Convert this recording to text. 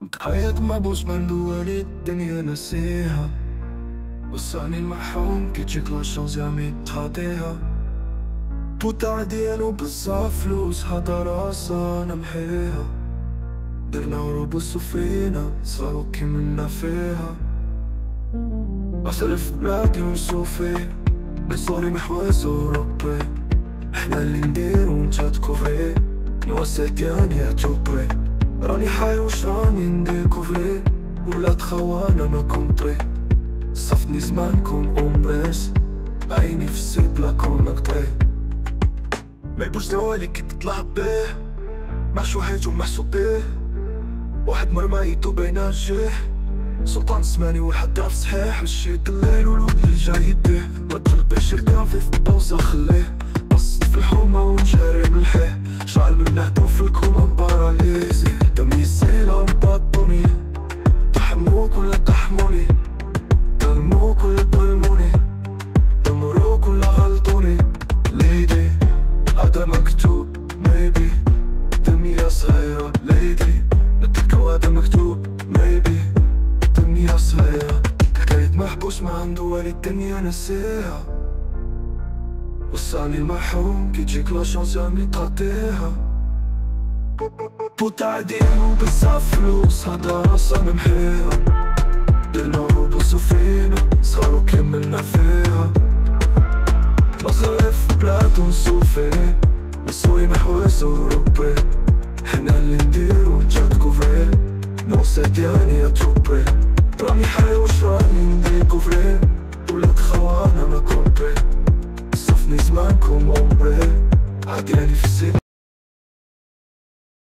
متقيد مبوس من دولي الدنيا نسيها، وصاني المحروم كي تجيك لاشونس يامي تخاطيها. بوتا ديالو بزاف فلوسها دراسة نمحيها، درنا وربصو فينا صارو كيمنا فيها. أصرف بلادي ونصوفي بصوري محواز وربي، احنا اللي نديرو نتا تكوفري، نواسي ديالي اتوبري. راني حي وش راني نديكوفري، ولا تخوانا ما كونطري. صفتني زمانكم أمبريس، عيني في السيب بلا كونكتري. ميبوش دوالي كي تطلع بيه، محشو حيت ومحسوب بيه، واحد مرمايتو بين الجيح. سلطان سماني والحداف صحيح، مشيت الليل والود اللي جاي يديه. رجل باش يركافي في البوزة خليه، بصت في الحومة ونجاري ملحيه. شعل من هدوف في الكومة مباراليزي، دمي السيلة مبطوني. تحموك ولا تحموني، ظلموك ولا ظلموني، دمروك ولا غلطوني. ليدي هذا مكتوب ميبي، دنيا صغيرة ليدي، نديك هذا مكتوب ميبي، دنيا صغيرة. حكاية محبوس ما عنده والي الدنيا نسيها، وصاني المحروم كي تجيك لاشونس يامي تعطيها. بوتا ديالو بزاف فلوسها دراسة نمحيها، درنا وربصو فينا صارو كملنا فيها. مصاريف بلاد ونصوفي نسوي محواز وربي، حنا اللي نديرو نتا تكوفري، نوصي ديالي اتوبري. راني حي وش راني نديكوفري، ولا تخوانا ما كونطري. صفني زمانكم أمبري، عديالي في السيب